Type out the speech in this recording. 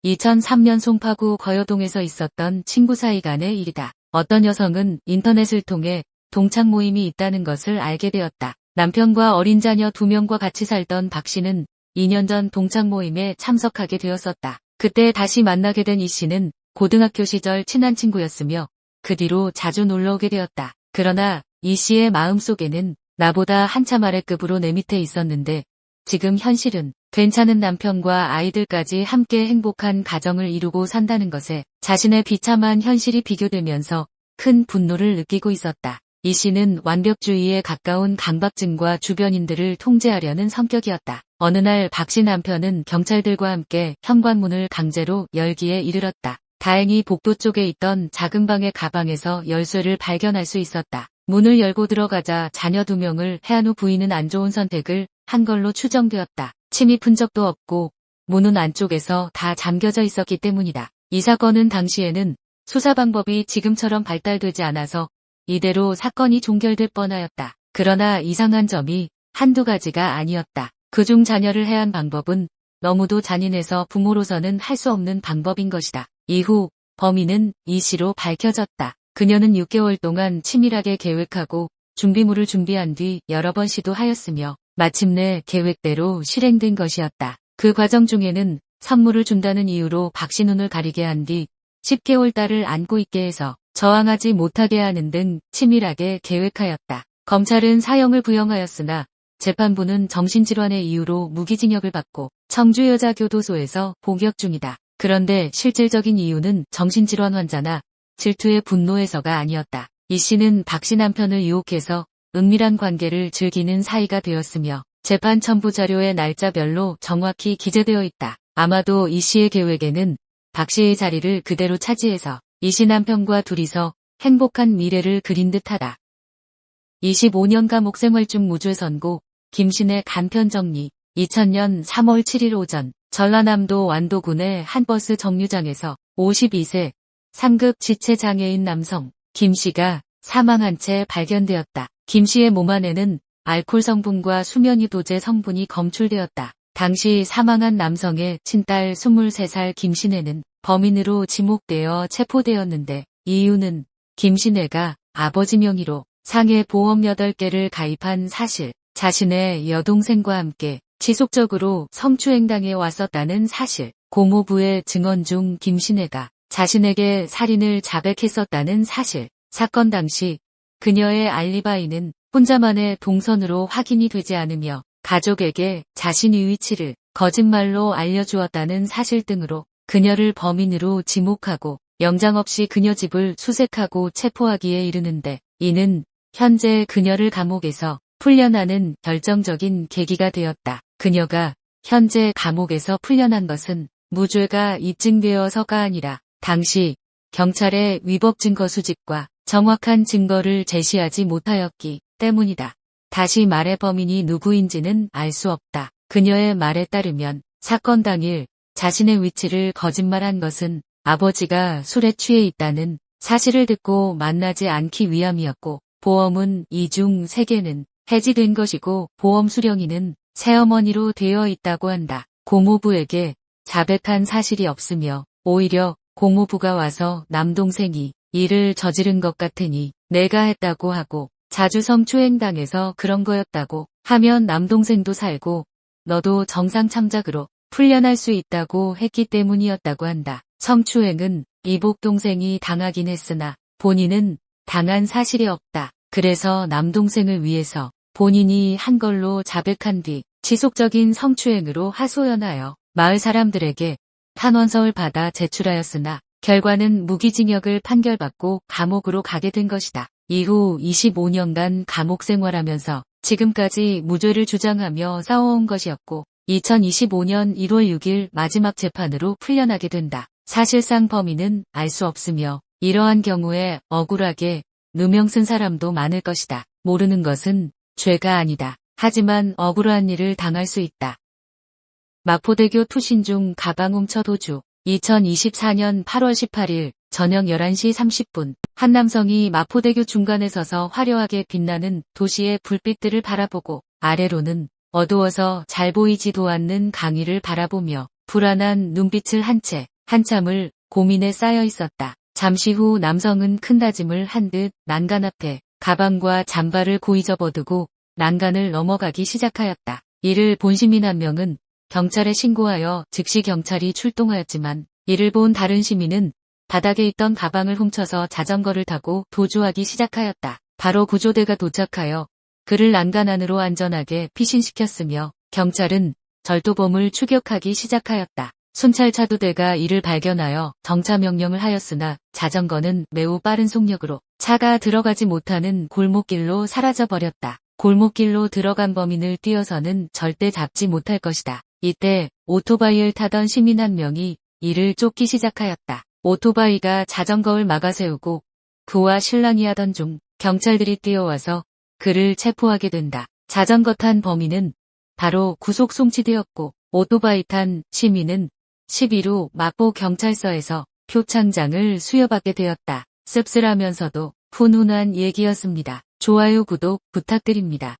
2003년 송파구 거여동에서 있었던 친구 사이 간의 일이다. 어떤 여성은 인터넷을 통해 동창 모임이 있다는 것을 알게 되었다. 남편과 어린 자녀 2명과 같이 살던 박 씨는 2년 전 동창 모임에 참석하게 되었었다. 그때 다시 만나게 된 이 씨는 고등학교 시절 친한 친구였으며 그 뒤로 자주 놀러오게 되었다. 그러나 이 씨의 마음속에는 나보다 한참 아래급으로 내 밑에 있었는데 지금 현실은 괜찮은 남편과 아이들까지 함께 행복한 가정을 이루고 산다는 것에 자신의 비참한 현실이 비교되면서 큰 분노를 느끼고 있었다. 이 씨는 완벽주의에 가까운 강박증과 주변인들을 통제하려는 성격이었다. 어느 날 박 씨 남편은 경찰들과 함께 현관문을 강제로 열기에 이르렀다. 다행히 복도 쪽에 있던 작은 방의 가방에서 열쇠를 발견할 수 있었다. 문을 열고 들어가자 자녀 2명을 해한 후 부인은 안 좋은 선택을 한 걸로 추정되었다. 침입 흔적도 없고 문은 안쪽에서 다 잠겨져 있었기 때문이다. 이 사건은 당시에는 수사 방법이 지금처럼 발달되지 않아서 이대로 사건이 종결될 뻔하였다. 그러나 이상한 점이 한두 가지가 아니었다. 그중 자녀를 해한 방법은 너무도 잔인해서 부모로서는 할 수 없는 방법인 것이다. 이후 범인은 이 씨로 밝혀졌다. 그녀는 6개월 동안 치밀하게 계획하고 준비물을 준비한 뒤 여러 번 시도하였으며 마침내 계획대로 실행된 것이었다. 그 과정 중에는 선물을 준다는 이유로 박 씨 눈을 가리게 한 뒤 10개월 딸을 안고 있게 해서 저항하지 못하게 하는 등 치밀하게 계획하였다. 검찰은 사형을 부형하였으나 재판부는 정신질환의 이유로 무기징역을 받고 청주여자교도소에서 복역 중이다. 그런데 실질적인 이유는 정신질환 환자나 질투의 분노에서가 아니었다. 이 씨는 박 씨 남편을 유혹해서 은밀한 관계를 즐기는 사이가 되었으며 재판 첨부 자료의 날짜별로 정확히 기재되어 있다. 아마도 이 씨의 계획에는 박 씨의 자리를 그대로 차지해서 이 씨 남편과 둘이서 행복한 미래를 그린 듯하다. 25년 감옥 생활 중 무죄 선고, 김신의 간편 정리. 2000년 3월 7일 오전 전라남도 완도군의 한 버스 정류장에서 52세 상급 지체장애인 남성 김 씨가 사망한 채 발견되었다. 김 씨의 몸 안에는 알코올 성분과 수면유도제 성분이 검출되었다. 당시 사망한 남성의 친딸 23살 김신혜는 범인으로 지목되어 체포되었는데 이유는 김신혜가 아버지 명의로 상해 보험 8개를 가입한 사실, 자신의 여동생과 함께 지속적으로 성추행당해 왔었다는 사실, 고모부의 증언 중 김신혜가 자신에게 살인을 자백했었다는 사실, 사건 당시 그녀의 알리바이는 혼자만의 동선으로 확인이 되지 않으며 가족에게 자신의 위치를 거짓말로 알려주었다는 사실 등으로 그녀를 범인으로 지목하고 영장 없이 그녀 집을 수색하고 체포하기에 이르는데 이는 현재 그녀를 감옥에서 풀려나는 결정적인 계기가 되었다. 그녀가 현재 감옥에서 풀려난 것은 무죄가 입증되어서가 아니라 당시 경찰의 위법 증거 수집과 정확한 증거를 제시하지 못하였기 때문이다. 다시 말해 범인이 누구인지는 알 수 없다. 그녀의 말에 따르면 사건 당일 자신의 위치를 거짓말한 것은 아버지가 술에 취해 있다는 사실을 듣고 만나지 않기 위함이었고 보험은 이 중 3개는 해지된 것이고 보험 수령인은 새어머니로 되어 있다고 한다. 고모부에게 자백한 사실이 없으며 오히려 고모부가 와서 남동생이 일을 저지른 것 같으니 내가 했다고 하고 자주 성추행당해서 그런 거였다고 하면 남동생도 살고 너도 정상 참작으로 풀려날 수 있다고 했기 때문이었다고 한다. 성추행은 이복 동생이 당하긴 했으나 본인은 당한 사실이 없다. 그래서 남동생을 위해서 본인이 한 걸로 자백한 뒤 지속적인 성추행으로 하소연하여 마을 사람들에게 탄원서를 받아 제출하였으나 결과는 무기징역을 판결받고 감옥으로 가게 된 것이다. 이후 25년간 감옥 생활하면서 지금까지 무죄를 주장하며 싸워온 것이었고 2025년 1월 6일 마지막 재판으로 풀려나게 된다. 사실상 범인은 알 수 없으며 이러한 경우에 억울하게 누명 쓴 사람도 많을 것이다. 모르는 것은 죄가 아니다. 하지만 억울한 일을 당할 수 있다. 마포대교 투신 중 가방 훔쳐 도주. 2024년 8월 18일 저녁 11시 30분 한 남성이 마포대교 중간에 서서 화려하게 빛나는 도시의 불빛들을 바라보고 아래로는 어두워서 잘 보이지도 않는 강위를 바라보며 불안한 눈빛을 한 채 한참을 고민에 쌓여 있었다. 잠시 후 남성은 큰 다짐을 한 듯 난간 앞에 가방과 잠바를 고이 접어두고 난간을 넘어가기 시작하였다. 이를 본 시민 한 명은 경찰에 신고하여 즉시 경찰이 출동하였지만 이를 본 다른 시민은 바닥에 있던 가방을 훔쳐서 자전거를 타고 도주하기 시작하였다. 바로 구조대가 도착하여 그를 난간 안으로 안전하게 피신시켰으며 경찰은 절도범을 추격하기 시작하였다. 순찰차두대가 이를 발견하여 정차 명령을 하였으나 자전거는 매우 빠른 속력으로 차가 들어가지 못하는 골목길로 사라져버렸다. 골목길로 들어간 범인을 뛰어서는 절대 잡지 못할 것이다. 이때 오토바이를 타던 시민 한 명이 이를 쫓기 시작하였다. 오토바이가 자전거를 막아세우고 그와 실랑이 하던 중 경찰들이 뛰어와서 그를 체포하게 된다. 자전거 탄 범인은 바로 구속 송치되었고 오토바이 탄 시민은 12루 마포경찰서에서 표창장을 수여받게 되었다. 씁쓸하면서도 훈훈한 얘기였습니다. 좋아요, 구독 부탁드립니다.